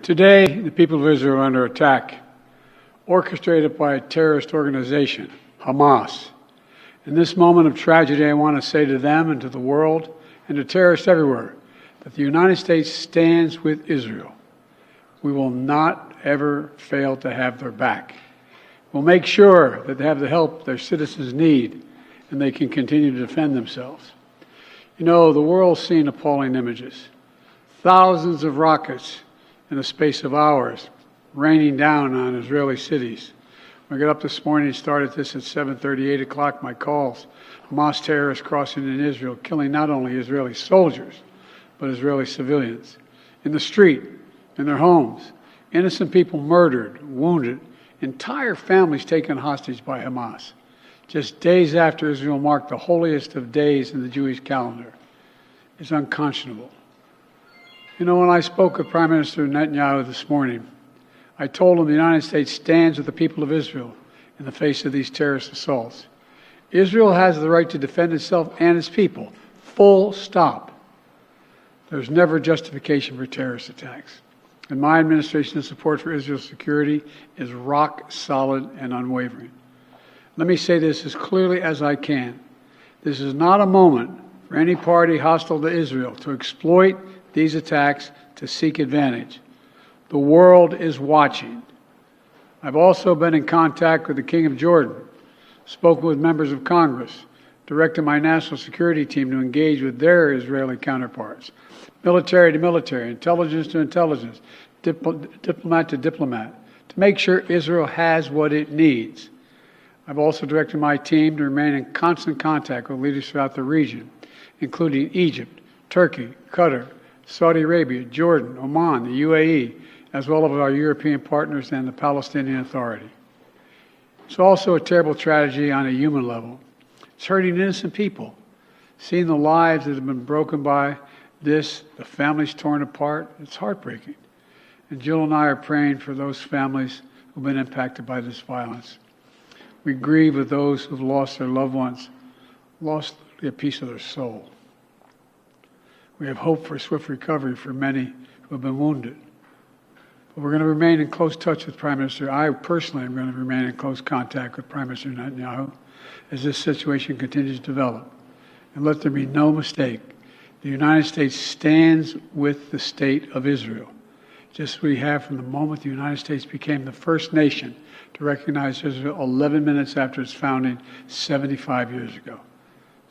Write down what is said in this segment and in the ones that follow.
Today, the people of Israel are under attack, orchestrated by a terrorist organization, Hamas. In this moment of tragedy, I want to say to them and to the world and to terrorists everywhere that the United States stands with Israel. We will not ever fail to have their back. We'll make sure that they have the help their citizens need and they can continue to defend themselves. You know, the world's seen appalling images. Thousands of rockets in the space of hours raining down on Israeli cities. When I got up this morning, started this at 7:30, 8 o'clock, my calls. Hamas terrorists crossing in Israel, killing not only Israeli soldiers, but Israeli civilians. In the street, in their homes, innocent people murdered, wounded, entire families taken hostage by Hamas. Just days after Israel marked the holiest of days in the Jewish calendar. It's unconscionable. You know, when I spoke with Prime Minister Netanyahu this morning, I told him the United States stands with the people of Israel in the face of these terrorist assaults. Israel has the right to defend itself and its people. Full stop. There's never justification for terrorist attacks. And my administration's support for Israel's security is rock solid and unwavering. Let me say this as clearly as I can. This is not a moment for any party hostile to Israel to exploit these attacks to seek advantage. The world is watching. I've also been in contact with the King of Jordan, spoken with members of Congress, directed my national security team to engage with their Israeli counterparts, military to military, intelligence to intelligence, diplomat to diplomat, to make sure Israel has what it needs. I've also directed my team to remain in constant contact with leaders throughout the region, including Egypt, Turkey, Qatar, Saudi Arabia, Jordan, Oman, the UAE, as well as our European partners and the Palestinian Authority. It's also a terrible tragedy on a human level. It's hurting innocent people. Seeing the lives that have been broken by this, the families torn apart, it's heartbreaking. And Jill and I are praying for those families who've been impacted by this violence. We grieve with those who've lost their loved ones, lost a piece of their soul. We have hope for swift recovery for many who have been wounded. But we're going to remain in close touch with Prime Minister. I personally am going to remain in close contact with Prime Minister Netanyahu as this situation continues to develop. And let there be no mistake, the United States stands with the state of Israel, just as we have from the moment the United States became the first nation to recognize Israel 11 minutes after its founding 75 years ago.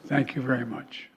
Thank you very much.